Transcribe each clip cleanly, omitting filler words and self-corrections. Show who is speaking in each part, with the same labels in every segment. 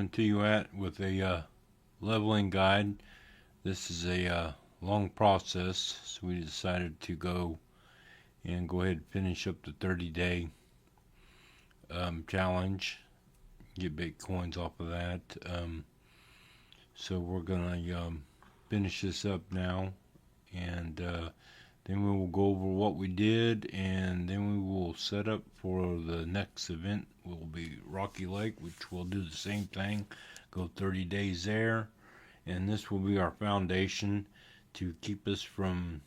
Speaker 1: coming to you at with a leveling guide. This is a long process, so we decided to go ahead and finish up the 30-day challenge, get Bitcoins off of that. So we're gonna finish this up now, and then we will go over what we did, and then we will set up for the next event. Will be Rocky Lake, which will do the same thing, go 30 days there, and this will be our foundation to keep us from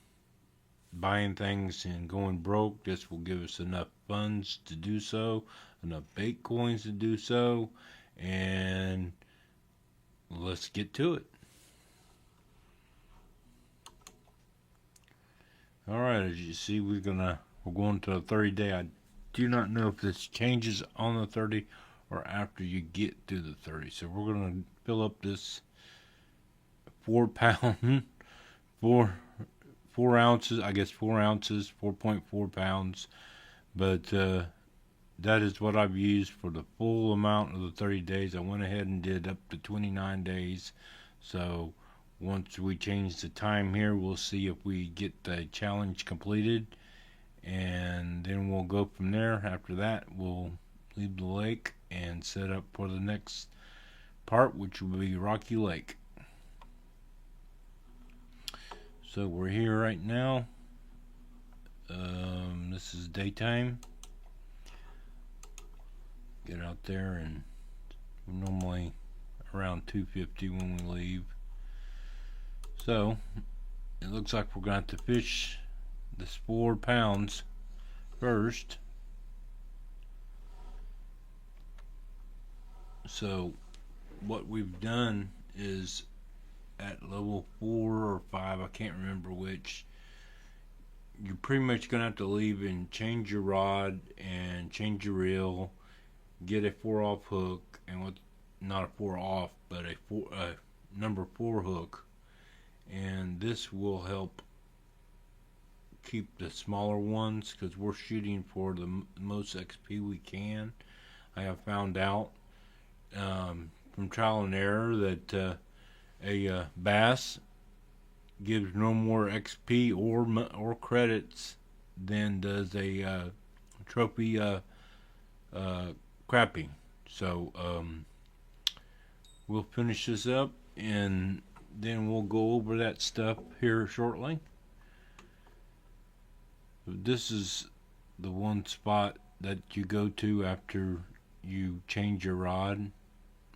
Speaker 1: buying things and going broke. This will give us enough funds to do so, enough Bitcoins to do so, and let's get to it. Alright, as you see, we're going to a 30-day. I do not know if this changes on the 30 or after you get to the 30. So we're gonna fill up this 4-pound, 4 ounces, I guess 4 ounces, 4.4 pounds. But that is what I've used for the full amount of the 30 days. I went ahead and did up to 29 days. So once we change the time here, we'll see if we get the challenge completed, and then we'll go from there. After that, we'll leave the lake and set up for the next part, which will be Rocky Lake. So we're here right now. This is daytime. Get out there, and we're normally around 2:50 when we leave. So it looks like we're going to have to fish this 4 pounds first. So what we've done is at level 4 or 5, I can't remember which, you're pretty much going to have to leave and change your rod and change your reel, get a 4 off hook, and not a 4 off, but a number 4 hook. And this will help keep the smaller ones, because we're shooting for the most XP we can. I have found out from trial and error that a bass gives no more XP or credits than does a trophy crappie. So we'll finish this up, and then we'll go over that stuff here shortly. This is the one spot that you go to after you change your rod,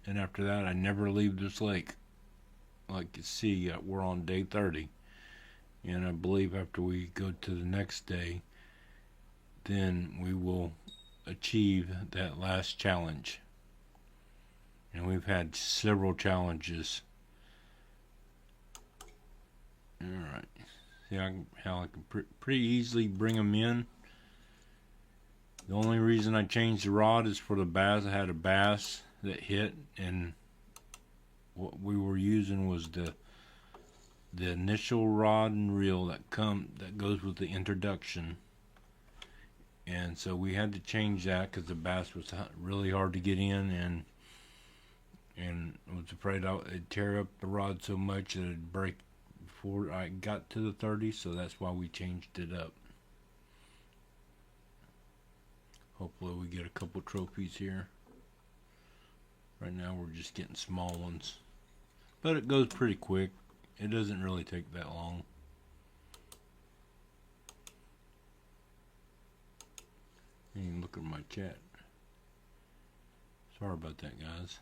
Speaker 1: and after that I never leave this lake. Like you see, we're on day 30, and I believe after we go to the next day, then we will achieve that last challenge. And we've had several challenges. Alright, see how I can pretty easily bring them in. The only reason I changed the rod is for the bass. I had a bass that hit, and what we were using was the initial rod and reel that goes with the introduction, and so we had to change that because the bass was really hard to get in, and I was afraid it'd tear up the rod so much that it'd break before I got to the 30, so that's why we changed it up. Hopefully we get a couple trophies here. Right now we're just getting small ones, but it goes pretty quick. It doesn't really take that long. You can look at my chat. Sorry about that, guys.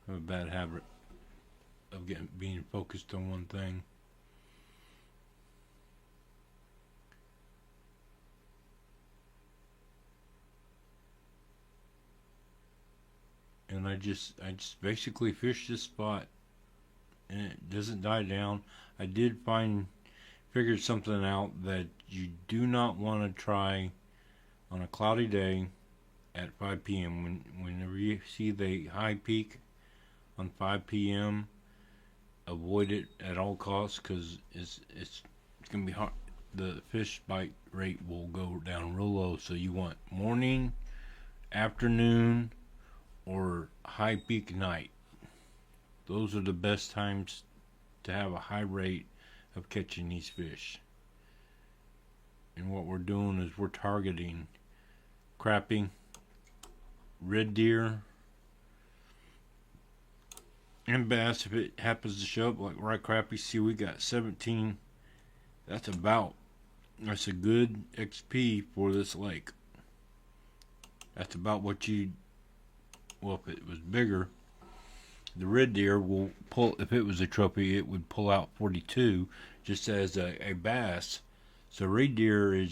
Speaker 1: I have a bad habit of being focused on one thing. And I just basically fish this spot, and it doesn't die down. I did figure something out that you do not want to try on a cloudy day at 5 p.m. Whenever you see the high peak on 5 p.m., avoid it at all costs, because it's gonna be hard. The fish bite rate will go down real low. So you want morning, afternoon, or high peak night. Those are the best times to have a high rate of catching these fish. And what we're doing is we're targeting crappie, red deer, and bass if it happens to show up. Like right crappie, see we got 17. That's a good XP for this lake. That's about what well, if it was bigger, the red deer will pull, if it was a trophy, it would pull out 42 just as a bass. So red deer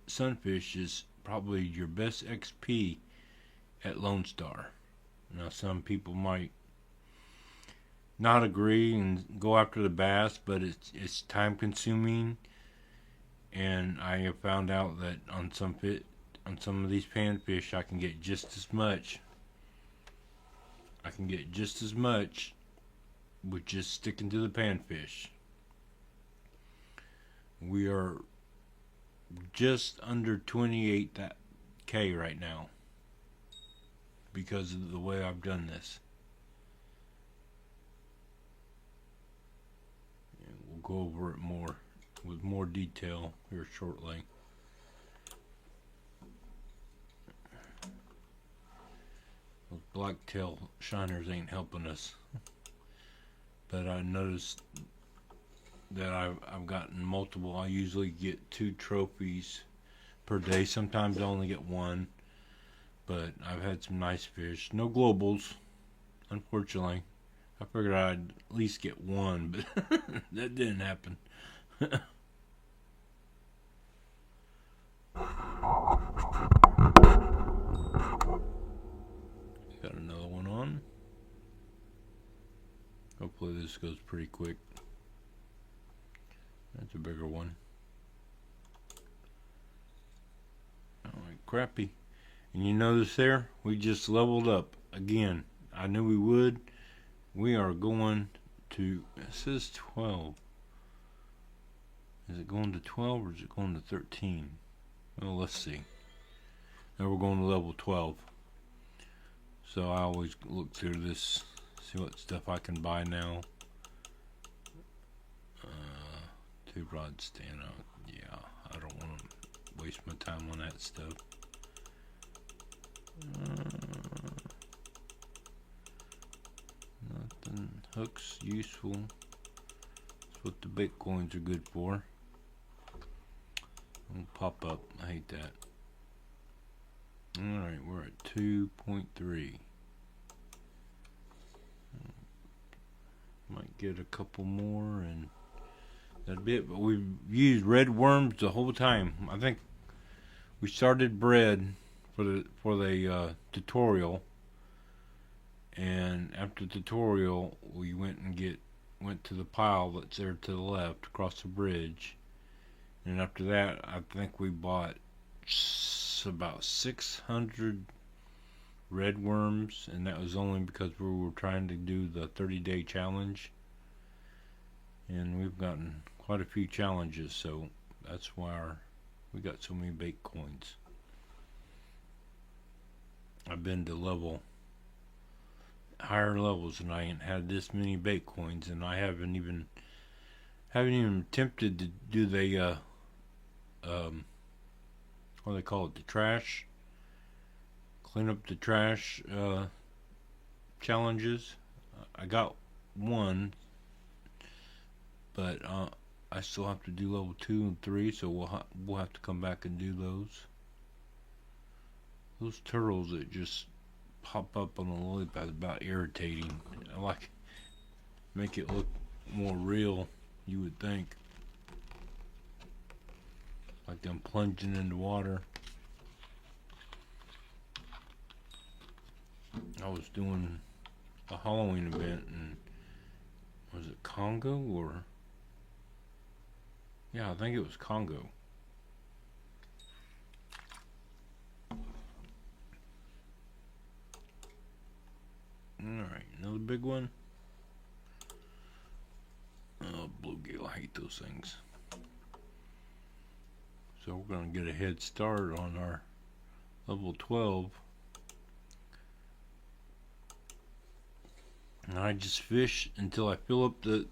Speaker 1: sunfish is probably your best XP at Lonestar. Now some people might not agree and go after the bass, but it's time consuming, and I have found out that on some of these panfish I can get just as much. With just sticking to the panfish. We are just under 28K right now because of the way I've done this. And we'll go over it with more detail here shortly. Those blacktail shiners ain't helping us. But I noticed that I've gotten multiple. I usually get 2 trophies per day. Sometimes I only get 1. But I've had some nice fish. No globals, unfortunately. I figured I'd at least get 1, but that didn't happen. Got another one on. Hopefully this goes pretty quick. That's a bigger one. Alright, crappie. And you notice there, we just leveled up again. I knew we would. We are going to, it says 12. Is it going to 12 or is it going to 13? Well, let's see. Now we're going to level 12. So I always look through this, see what stuff I can buy now. 2 rod stand out. Yeah, I don't want to waste my time on that stuff. Nothing. Hooks useful. That's what the Bitcoins are good for. It'll pop up. I hate that. Alright, we're at 2.3. Might get a couple more and that'd be it. But we've used red worms the whole time. I think we started bread for the tutorial, and after the tutorial we went to the pile that's there to the left across the bridge, and after that I think we bought about 600 red worms, and that was only because we were trying to do the 30-day challenge, and we've gotten quite a few challenges, so that's why we got so many bait coins. I've been to higher levels and I ain't had this many bait coins, and I haven't even attempted to do the what do they call it, the trash, clean up the trash challenges. I got 1, but I still have to do level 2 and 3, so we'll have to come back and do those. Those turtles that just pop up on the lily pad is about irritating. I like make it look more real, you would think. Like them plunging into water. I was doing a Halloween event, and was it Congo or? Yeah, I think it was Congo. Alright, another big one. Oh, bluegill, I hate those things. So we're going to get a head start on our level 12. And I just fish until I fill up the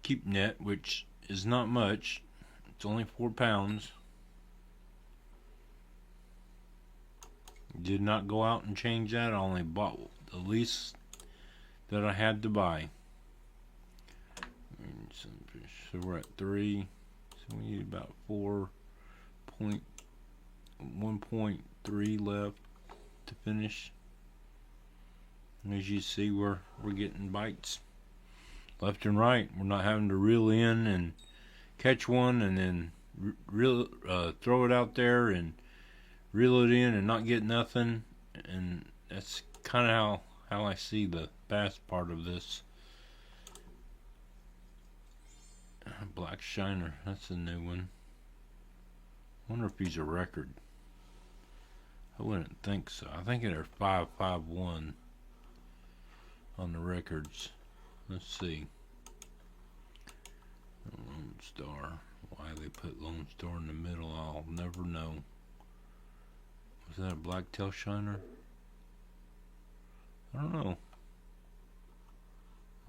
Speaker 1: keep net, which is not much. It's only 4 pounds. Did not go out and change that. I only bought the least that I had to buy. So we're at 3. So we need about 1.3 left to finish. And as you see, we're getting bites left and right. We're not having to reel in and catch one and then throw it out there and reel it in and not get nothing. And that's kind of how I see the bass part of this. Black Shiner, that's a new one. Wonder if he's a record. I wouldn't think so. I think they're 551 on the records. Let's see. Lonestar. Why they put Lonestar in the middle, I'll never know. Was that a blacktail shiner? I don't know.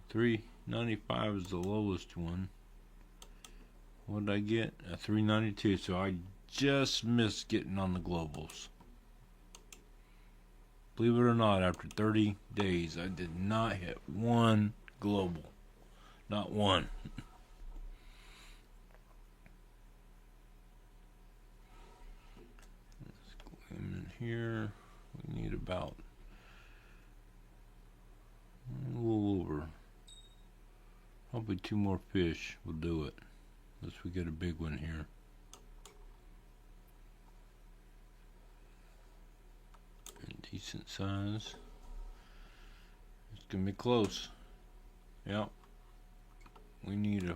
Speaker 1: 395 is the lowest one. What did I get? A 392. So I just missed getting on the globals. Believe it or not, after 30 days, I did not hit one global. Not one. Let's go in here. We need about a little over. Probably 2 more fish will do it. Unless we get a big one here. Decent size. It's gonna be close. Yep. We need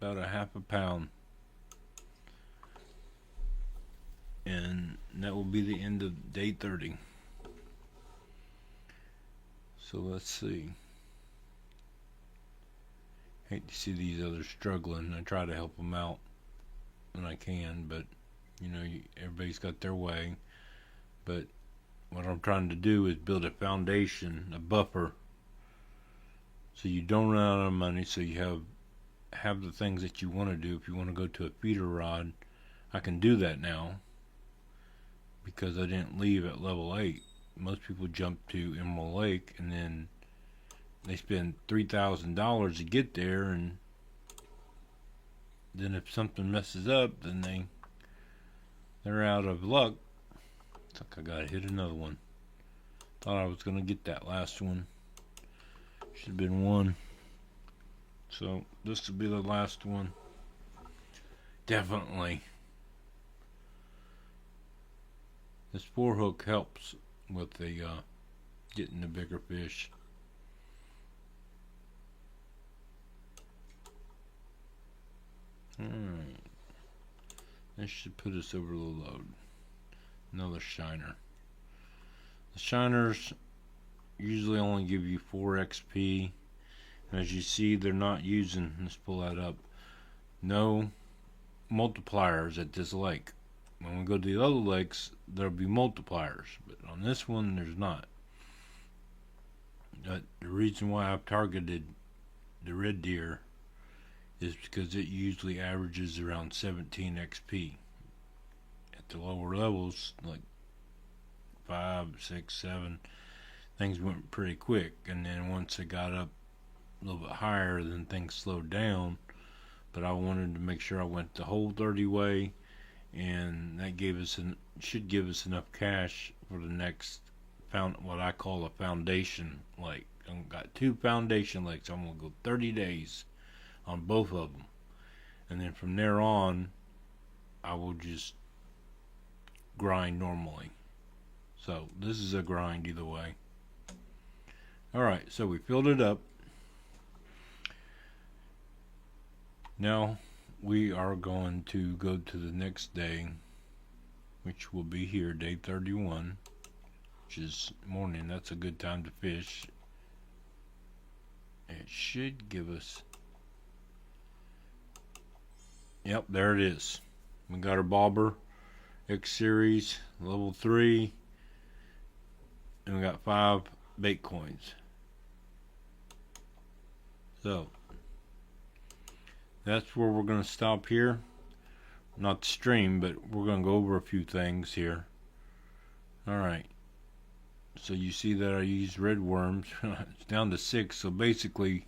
Speaker 1: about a half a pound. And that will be the end of day 30. So let's see. Hate to see these others struggling. I try to help them out when I can, but you know, everybody's got their way. But what I'm trying to do is build a foundation, a buffer, so you don't run out of money, so you have the things that you want to do. If you want to go to a feeder rod, I can do that now because I didn't leave at level 8. Most people jump to Emerald Lake and then they spend $3,000 to get there, and then if something messes up, then they're out of luck. It's like I gotta hit another one. Thought I was gonna get that last one. Should have been one. So this will be the last one. Definitely. This 4-hook helps with the getting the bigger fish. Alright. This should put us over the load. Another shiner. The shiners usually only give you 4 XP. And as you see, they're not using, let's pull that up, no multipliers at this lake. When we go to the other lakes, there'll be multipliers. But on this one, there's not. But the reason why I've targeted the red deer is because it usually averages around 17 XP. At the lower levels, like 5, 6, 7, things went pretty quick. And then once it got up a little bit higher, then things slowed down. But I wanted to make sure I went the whole 30 way, and that should give us enough cash for the next what I call a foundation lake. I've got 2 foundation lakes. I'm gonna go 30 days on both of them, and then from there on I will just grind normally. So this is a grind either way. Alright, so we filled it up. Now we are going to go to the next day, which will be here, day 31, which is morning. That's a good time to fish. It should give us, yep, there it is. We got our bobber X series level 3, and we got 5 bait coins. So that's where we're going to stop here. Not the stream, but we're going to go over a few things here. Alright, so you see that I used red worms. It's down to 6, so basically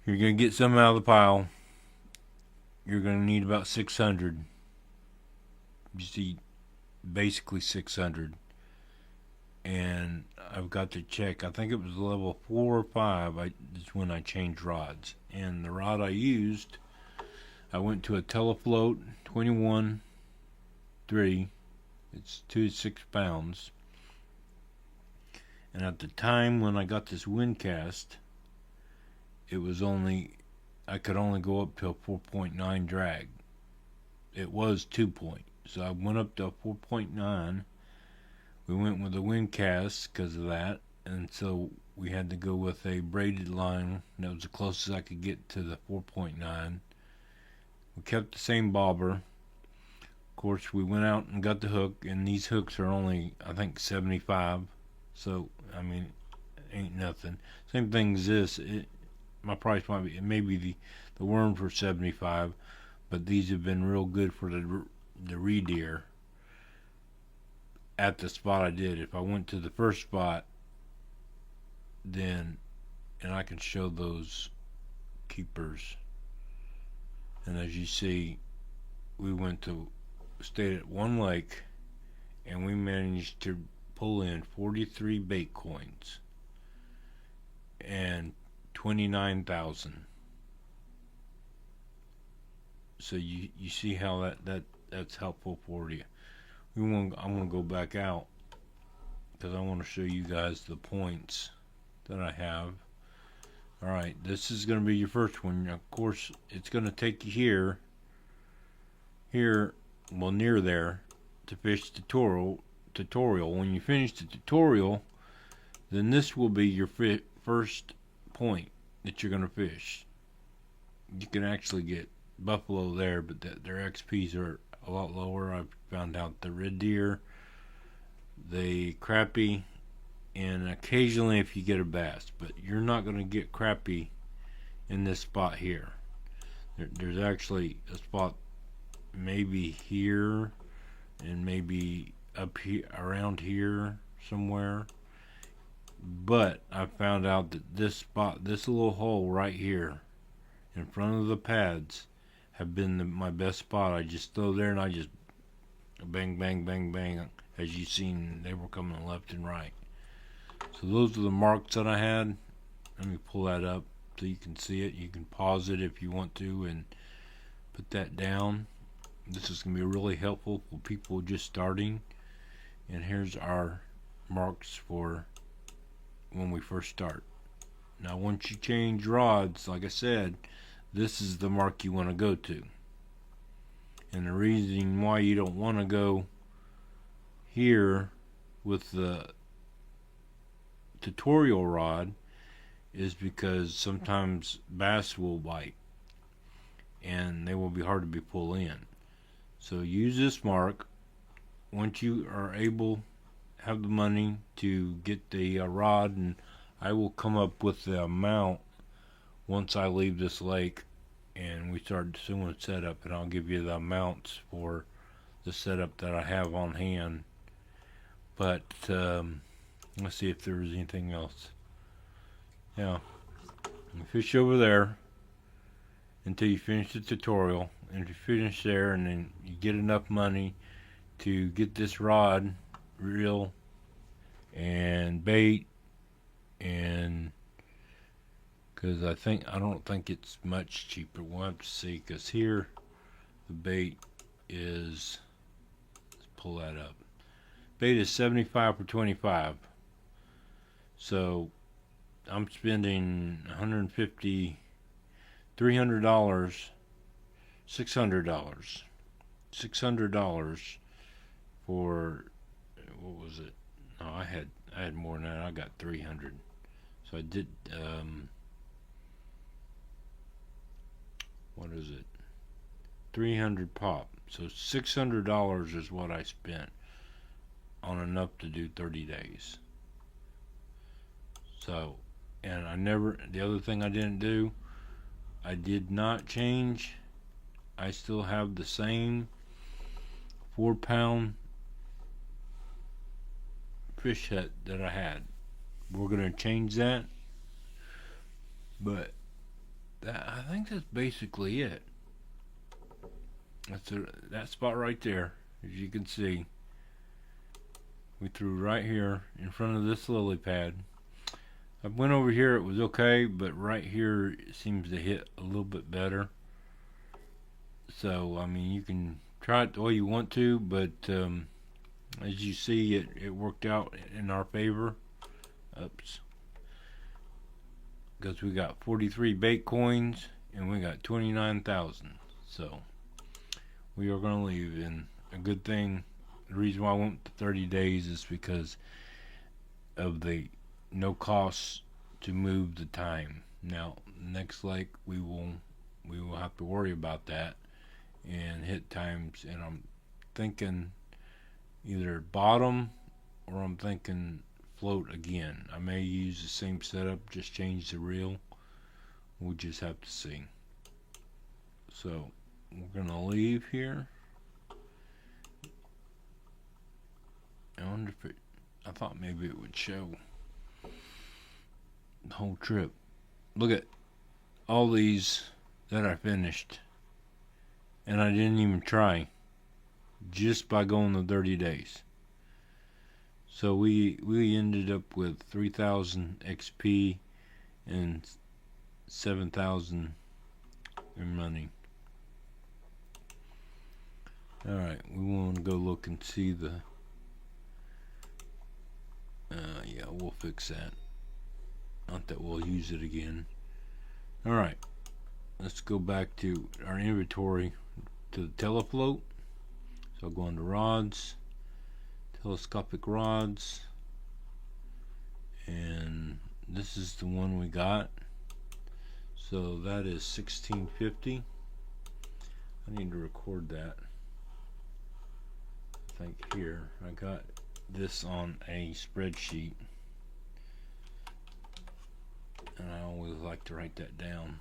Speaker 1: you're going to get some out of the pile. You're going to need about 600. You see, basically 600. And I've got to check. I think it was level 4 or 5 is when I changed rods. And the rod I used, I went to a Telefloat 21-3. It's 2 to 6 pounds. And at the time when I got this wind cast, it was I could only go up to a 4.9 drag. It was 2 point. So I went up to a 4.9. We went with a wind cast because of that. And so we had to go with a braided line. That was the closest I could get to the 4.9. We kept the same bobber. Of course, we went out and got the hook, and these hooks are only, I think, 75. So, I mean, ain't nothing. Same thing as this. My price might be, maybe the worms were 75, but these have been real good for the re-deer at the spot I did. If I went to the first spot, then, and I can show those keepers. And as you see, we stayed at one lake, and we managed to pull in 43 bait coins and 29,000. So you see how that's helpful for you. I'm gonna go back out because I want to show you guys the points that I have. Alright, this is going to be your first one. Of course, it's going to take you well, near there, to fish tutorial. When you finish the tutorial, then this will be your first point that you're going to fish. You can actually get buffalo there, but their XPs are a lot lower. I've found out the red deer, the crappie, and occasionally if you get a bass, but you're not going to get crappie in this spot here. There's actually a spot maybe here and maybe up here, around here somewhere, but I found out that this spot, this little hole right here in front of the pads, have been my best spot. I just throw there and I just bang bang bang bang. As you seen, they were coming left and right. So those are the marks that I had. Let me pull that up so you can see it. You can pause it if you want to and put that down. This is going to be really helpful for people just starting. And here's our marks for when we first start. Now once you change rods, like I said, this is the mark you want to go to. And the reason why you don't want to go here with the tutorial rod is because sometimes bass will bite and they will be hard to be pulled in. So use this mark. Once you are able, have the money to get the rod, and I will come up with the amount once I leave this lake and we start doing setup, and I'll give you the amounts for the setup that I have on hand. But let's see if there's anything else. Yeah, you fish over there until you finish the tutorial, and if you finish there and then you get enough money to get this rod, reel, and bait, and because I don't think it's much cheaper. We'll have to see, because here the bait is, let's pull that up. Bait is 75 for 25. So I'm spending $150, $300, $600 for, what was it? No, I had more than that. I got 300. So I did what is it? 300 pop. So $600 is what I spent on enough to do 30 days. So, and the other thing I didn't do, I did not change. I still have the same 4 pound fish head that I had. We're gonna change that, but I think that's basically it. That spot right there, as you can see. We threw right here in front of this lily pad. I went over here, it was okay, but right here it seems to hit a little bit better. So, I mean, you can try it the way you want to, but as you see, it worked out in our favor. Oops. Because we got 43 bait coins and we got 29,000. So, we are going to leave. And a good thing, the reason why I went to 30 days is because of the no cost to move the time. Now, next lake we will have to worry about that and hit times, and I'm thinking either bottom or I'm thinking float again. I may use the same setup, just change the reel. We'll just have to see. So we're gonna leave here. I wonder if I thought maybe it would show the whole trip. Look at all these that I finished, and I didn't even try, just by going the 30 days. So we ended up with 3,000 XP and 7,000 in money. Alright, we want to go look and see the yeah, we'll fix that. Not that we'll use it again. Alright, let's go back to our inventory, to the telefloat. So I'll go into rods, telescopic rods, and this is the one we got. So that is 1650. I need to record that. I think here I got this on a spreadsheet, and I always like to write that down.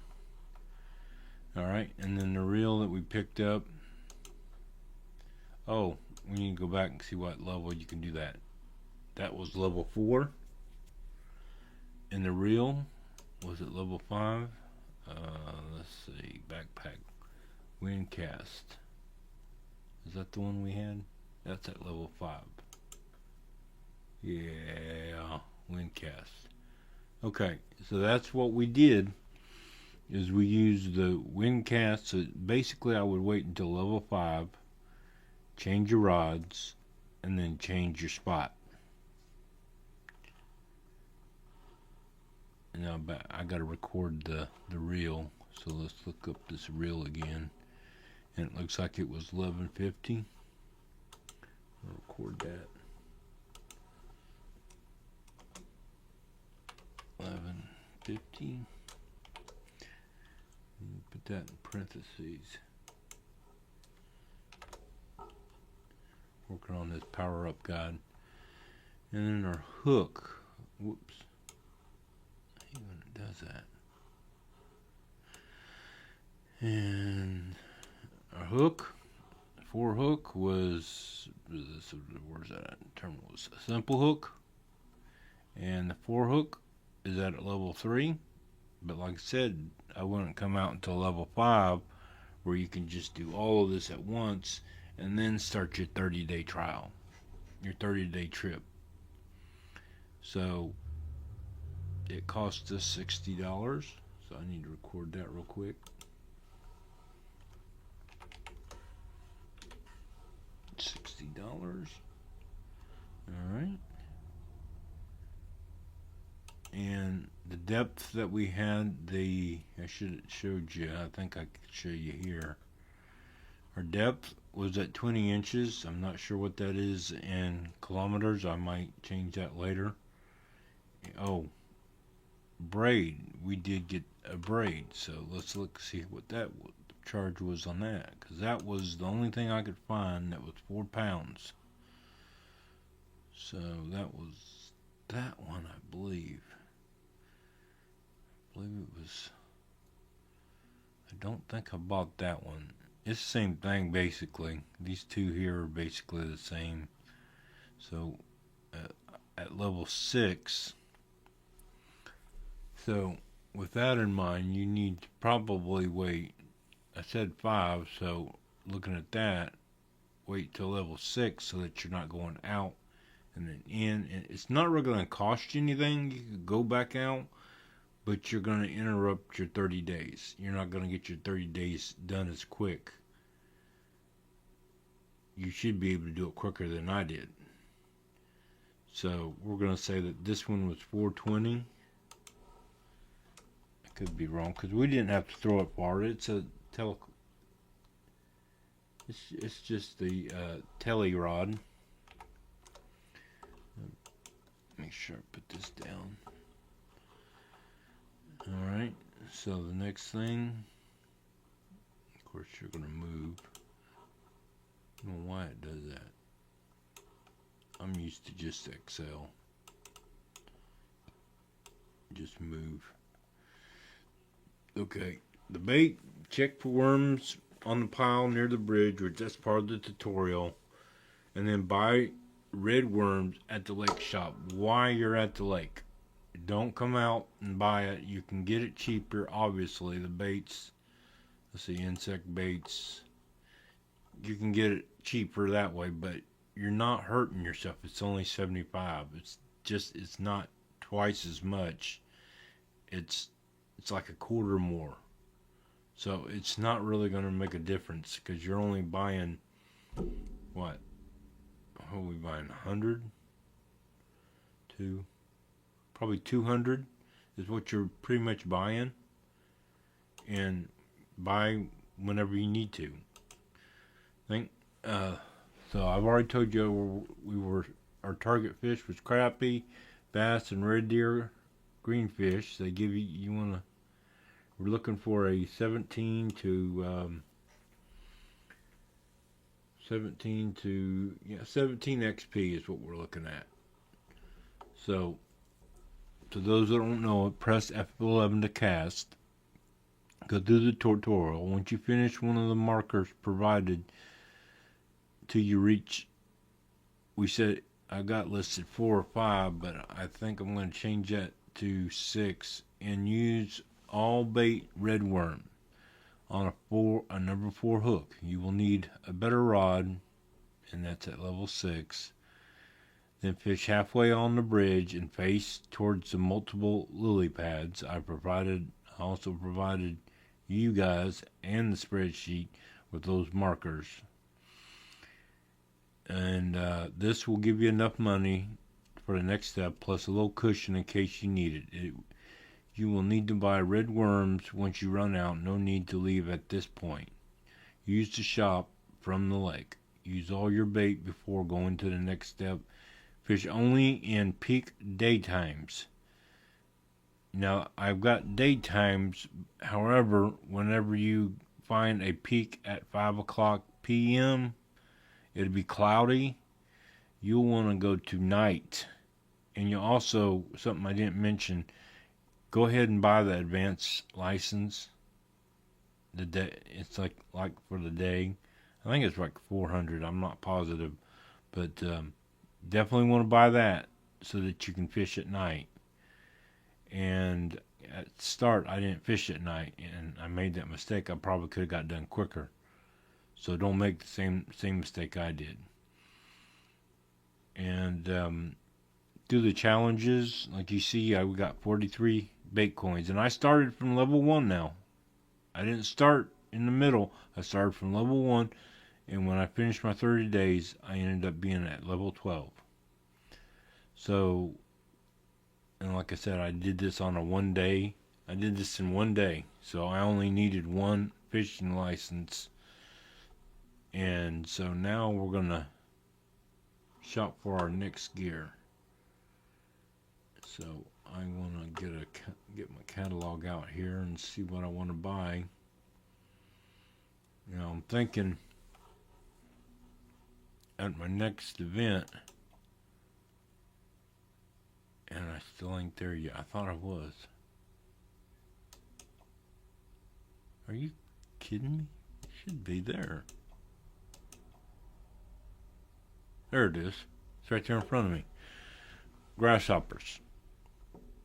Speaker 1: Alright, and then the reel that we picked up. Oh, we need to go back and see what level you can do that. That was level 4. And the reel was at level 5. Let's see, backpack, wind cast. Is that the one we had? That's at level 5. Yeah, wind cast. Okay, so that's what we did. Is we used the wind cast. So basically, I would wait until level 5, change your rods, and then change your spot. And now I got to record the reel. So let's look up this reel again. And it looks like it was 1150. I'll record that. 1150. Put that in parentheses. Working on this power up guide. And then our hook. Whoops. Even it does that. And our hook, 4 hook was, where's that term? Was a simple hook. And the 4 hook is at level 3. But like I said, I wouldn't come out until level 5, where you can just do all of this at once and then start your 30-day trial, your 30-day trip. So it cost us $60. So I need to record that real quick. $60. All right. And the depth that we had, I should have showed you. I think I could show you here. Our depth was at 20 inches. I'm not sure what that is in kilometers. I might change that later. Oh, braid. We did get a braid. So let's see what that charge was on that. Because that was the only thing I could find that was 4 pounds. So that was that one, I believe. believe it was. I don't think I bought that one. It's the same thing basically. These two here are basically the same. So at level 6, so with that in mind, you need to probably wait. I said 5, so looking at that, wait till level 6 so that you're not going out and then in. And it's not really going to cost you anything. You can go back out, but you're going to interrupt your 30 days. You're not going to get your 30 days done as quick. You should be able to do it quicker than I did. So we're going to say that this one was 420. I could be wrong because we didn't have to throw it far. It's a It's just the tele rod. Make sure I put this down. Alright, so the next thing, of course you're going to move. I don't know why it does that. I'm used to just Excel. Just move. Okay, the bait, check for worms on the pile near the bridge, which that's part of the tutorial. And then buy red worms at the lake shop while you're at the lake. Don't come out and buy it. You can get it cheaper, obviously. The baits, let's see, insect baits, you can get it cheaper that way, but you're not hurting yourself. It's only 75. It's not twice as much. It's like a quarter more. So it's not really going to make a difference because you're only buying, what? What are we buying? 100? Probably 200 is what you're pretty much buying. And buy whenever you need to. So I've already told you our target fish was crappie, bass, and red deer, greenfish. They give we're looking for a 17 XP is what we're looking at. So to those that don't know it, press F11 to cast. Go through the tutorial. Once you finish one of the markers provided till you reach, we said I got listed 4 or 5, but I think I'm going to change that to 6 and use all bait red worm on a number 4 hook. You will need a better rod, and that's at level 6. Then fish halfway on the bridge and face towards the multiple lily pads. I also provided you guys and the spreadsheet with those markers. And this will give you enough money for the next step, plus a little cushion in case you need it. You will need to buy red worms once you run out. No need to leave at this point. Use the shop from the lake. Use all your bait before going to the next step. Fish only in peak daytimes. Now, I've got daytimes. However, whenever you find a peak at 5 o'clock p.m., it'll be cloudy. You'll want to go to night. And you also, something I didn't mention, go ahead and buy the advanced license. It's like for the day. I think it's like 400. I'm not positive. But definitely want to buy that so that you can fish at night. And at start, I didn't fish at night, and I made that mistake. I probably could have got done quicker. So don't make the same mistake I did. And do the challenges. Like you see, we got 43 bait coins, and I started from level 1 now. I didn't start in the middle. I started from level 1, and when I finished my 30 days, I ended up being at level 12. So, and like I said, I did this on a 1 day. I did this in 1 day, so I only needed 1 fishing license. And so now we're gonna shop for our next gear. So I want to get my catalog out here and see what I want to buy. Now I'm thinking at my next event, and I still ain't there yet. I thought I was. Are you kidding me? It should be there. There it is. It's right there in front of me. Grasshoppers.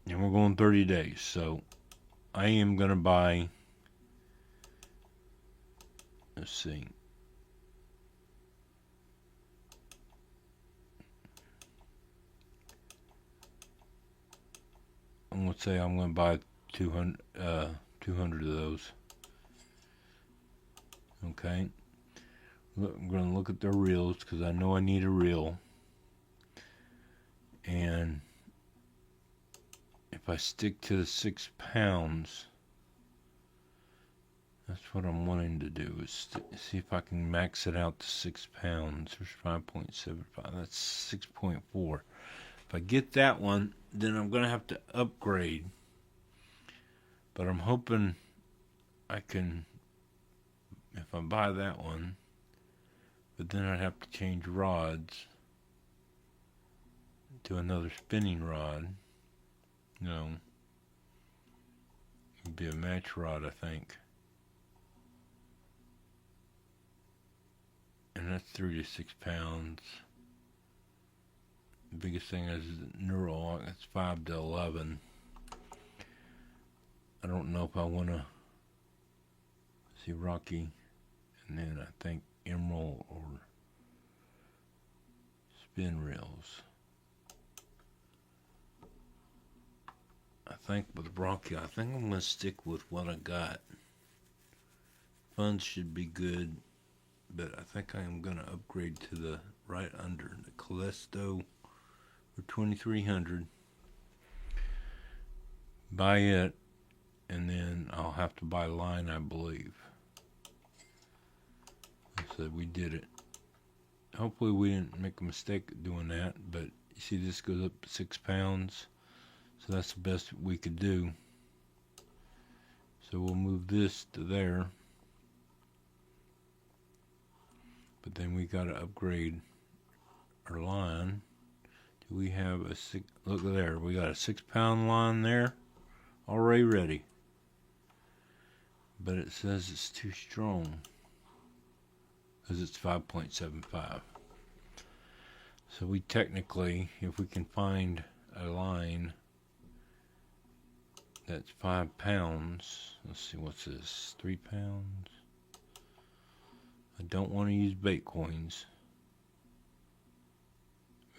Speaker 1: And we're going 30 days. So I am going to buy, let's see. I'm going to say I'm going to buy 200 of those. Okay. Look, I'm going to look at their reels because I know I need a reel. And if I stick to the 6 pounds, that's what I'm wanting to do, is see if I can max it out to 6 pounds. There's 5.75. That's 6.4. If I get that one, then I'm going to have to upgrade. But I'm hoping I can, if I buy that one, but then I'd have to change rods to another spinning rod. No. It'd be a match rod, I think. And that's 3 to 6 pounds. The biggest thing is neural. That's 5 to 11. I don't know if I want to see Rocky, and then I think Emerald or spin reels. I think with Rocky, I think I'm going to stick with what I got. Funds should be good, but I think I am going to upgrade to the right under the Callisto for 2,300. Buy it, and then I'll have to buy line, I believe. I said we did it. Hopefully we didn't make a mistake doing that, but you see this goes up 6 pounds, so that's the best we could do. So we'll move this to there. But then we got to upgrade our line. Do we have a look there, we got a 6 pound line there already ready. But it says it's too strong because it's 5.75. So we technically, if we can find a line that's 5 pounds, let's see, what's this, 3 pounds? I don't want to use bait coins.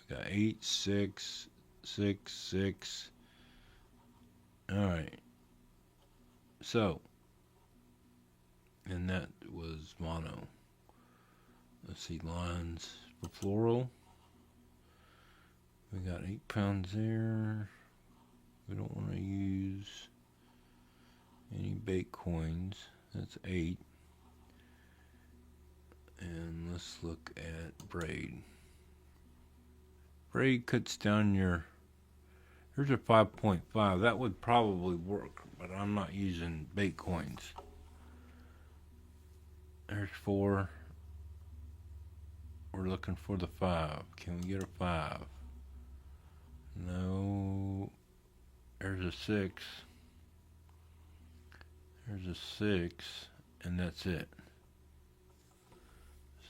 Speaker 1: We got 8, 6, 6, 6. Alright. So, and that was mono. Let's see, lines for floral. We got 8 pounds there. We don't want to use any bait coins. That's 8. And let's look at braid. Braid cuts down your, here's a 5.5. That would probably work, but I'm not using bait coins. There's 4. We're looking for the 5. Can we get a 5? No. There's a 6. There's a 6, and that's it.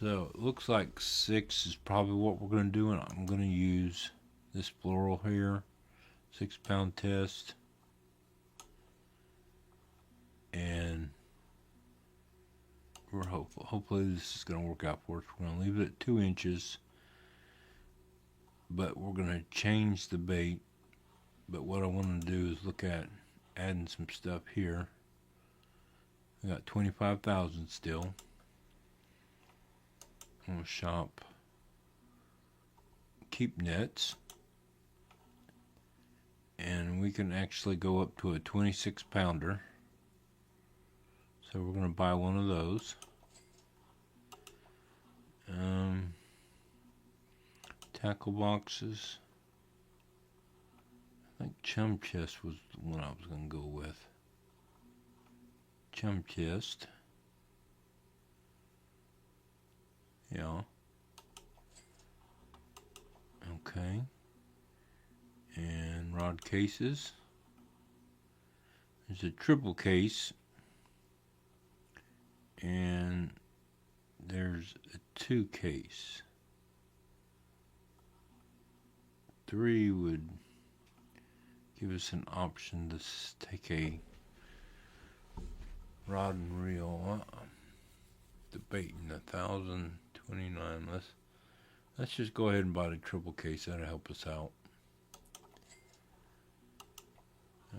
Speaker 1: So it looks like 6 is probably what we're going to do, and I'm going to use this floral here, 6 pound test, and we're hopefully this is going to work out for us. We're going to leave it at 2 inches, but we're going to change the bait. But what I want to do is look at adding some stuff here. We got 25,000 still. I'm going to shop keep nets, and we can actually go up to a 26 pounder. So we're going to buy one of those. Tackle boxes. I think chum chest was the one I was going to go with. Chum chest. Yeah. Okay. And rod cases. There's a triple case. and there's a 2 case. 3 would give us an option to take a rod and reel. Debating 1,029. Let's just go ahead and buy the triple case. That'll help us out.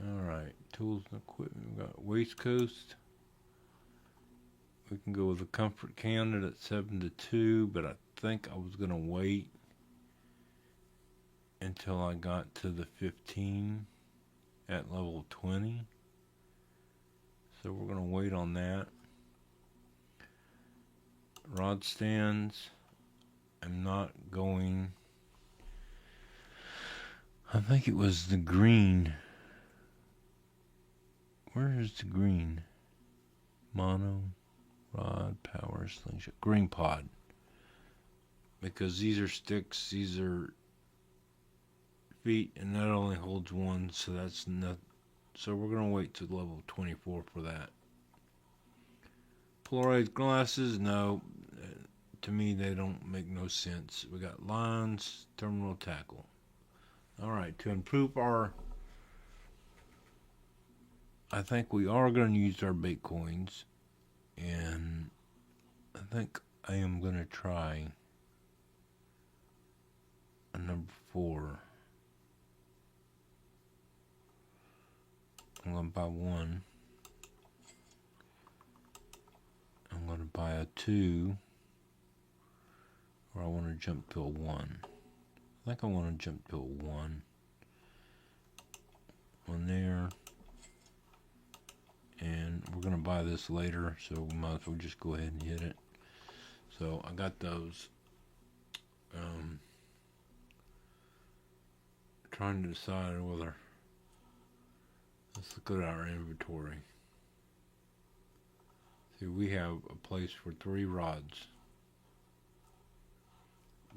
Speaker 1: Alright, tools and equipment. We've got Waste Coast. We can go with a comfort counted at 7 to 2, but I think I was going to wait until I got to the 15 at level 20. So we're going to wait on that. Rod stands. I'm not going. I think it was the green. Where is the green? Mono, rod, power, slingshot, green pod. Because these are sticks, these are feet, and that only holds one, so that's not. So we're gonna wait to level 24 for that. Polarized glasses, no. To me, they don't make no sense. We got lines, terminal tackle. Alright, to improve our... I think we are going to use our bait coins. And I think I am going to try a number 4. I'm going to buy 1. I'm going to buy a 2. Or I want to jump to a 1. I think I want to jump to a 1. One there. And we're going to buy this later, so we might as well just go ahead and hit it. So I got those. Trying to decide whether... Let's look at our inventory. See, we have a place for 3 rods.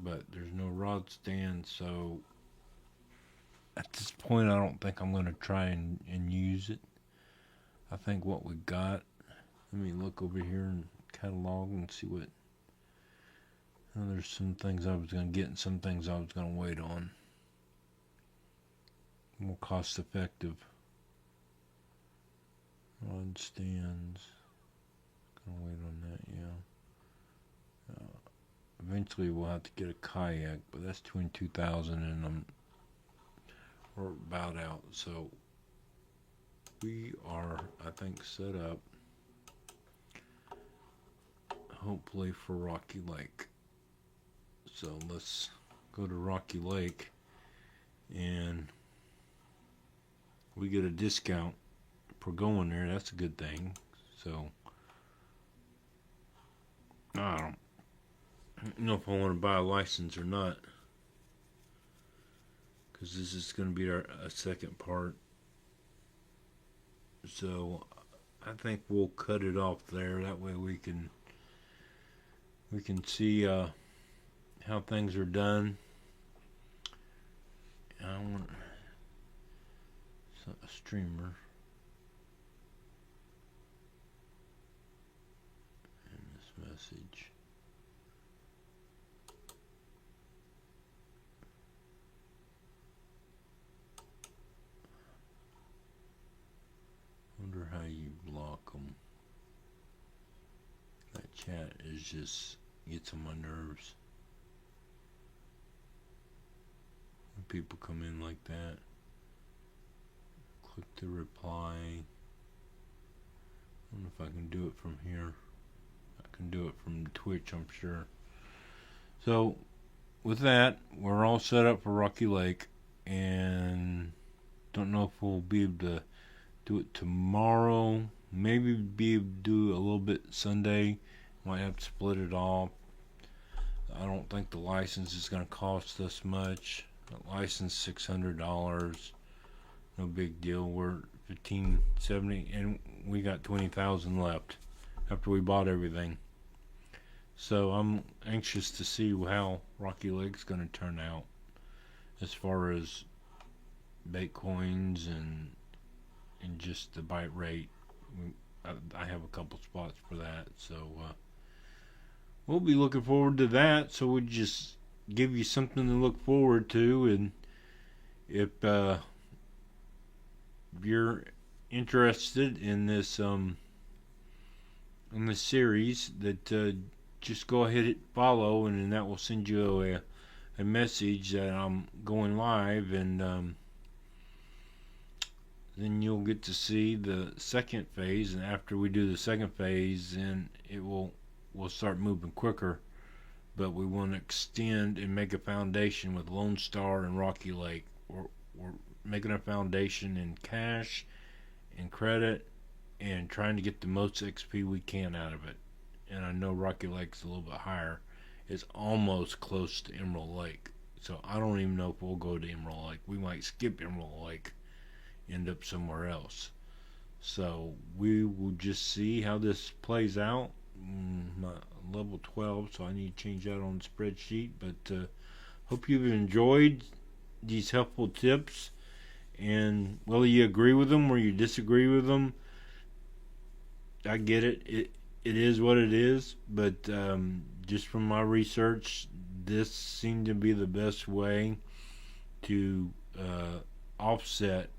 Speaker 1: But there's no rod stand, so at this point I don't think I'm going to try and use it. I think what we got, let me look over here and catalog and see what, there's some things I was going to get and some things I was going to wait on. More cost effective. Rod stands, going to wait on that, yeah. Eventually we'll have to get a kayak, but that's between 2,000 and we're about out, so we are, I think, set up hopefully for Rocky Lake. So let's go to Rocky Lake, and we get a discount for going there. That's a good thing. So I don't know if I want to buy a license or not, because this is going to be a second part. So I think we'll cut it off there. That way we can see how things are done. I want a streamer. And this message. Wonder how you block them. That chat is just gets on my nerves. When people come in like that, click to reply. I don't know if I can do it from here. I can do it from Twitch, I'm sure. So with that, we're all set up for Rocky Lake, and don't know if we'll be able to do it tomorrow. Maybe be able to do a little bit Sunday. Might have to split it off. I don't think the license is going to cost us much. The license $600. No big deal. We're $1,570, and we got 20,000 left after we bought everything. So I'm anxious to see how Rocky Lake's going to turn out as far as bait coins and just the bite rate. I have a couple spots for that. So we'll be looking forward to that. So we'll just give you something to look forward to, and if you're interested in this series, that just go ahead and follow, and then that will send you a message that I'm going live, and then you'll get to see the second phase. And after we do the second phase, then we'll start moving quicker. But we want to extend and make a foundation with Lonestar and Rocky Lake. We're making a foundation in cash and credit, and trying to get the most XP we can out of it. And I know Rocky Lake's a little bit higher. It's almost close to Emerald Lake. So I don't even know if we'll go to Emerald Lake. We might skip Emerald Lake, end up somewhere else. So we will just see how this plays out. My level 12, so I need to change that on the spreadsheet. But hope you've enjoyed these helpful tips. And whether you agree with them or you disagree with them, I get it. It is what it is. But just from my research, this seemed to be the best way to offset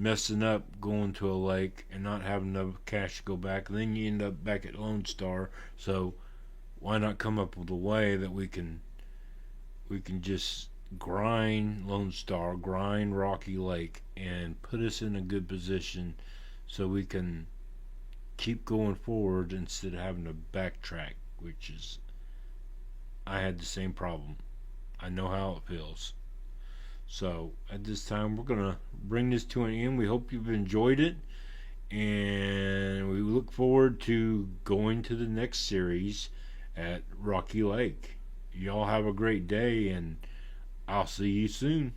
Speaker 1: messing up going to a lake and not having enough cash to go back. And then you end up back at Lonestar. So why not come up with a way that we can just grind Lonestar, grind Rocky Lake, and put us in a good position so we can keep going forward instead of having to backtrack, which is, I had the same problem. I know how it feels. So at this time, we're going to bring this to an end. We hope you've enjoyed it, and we look forward to going to the next series at Rocky Lake. Y'all have a great day, and I'll see you soon.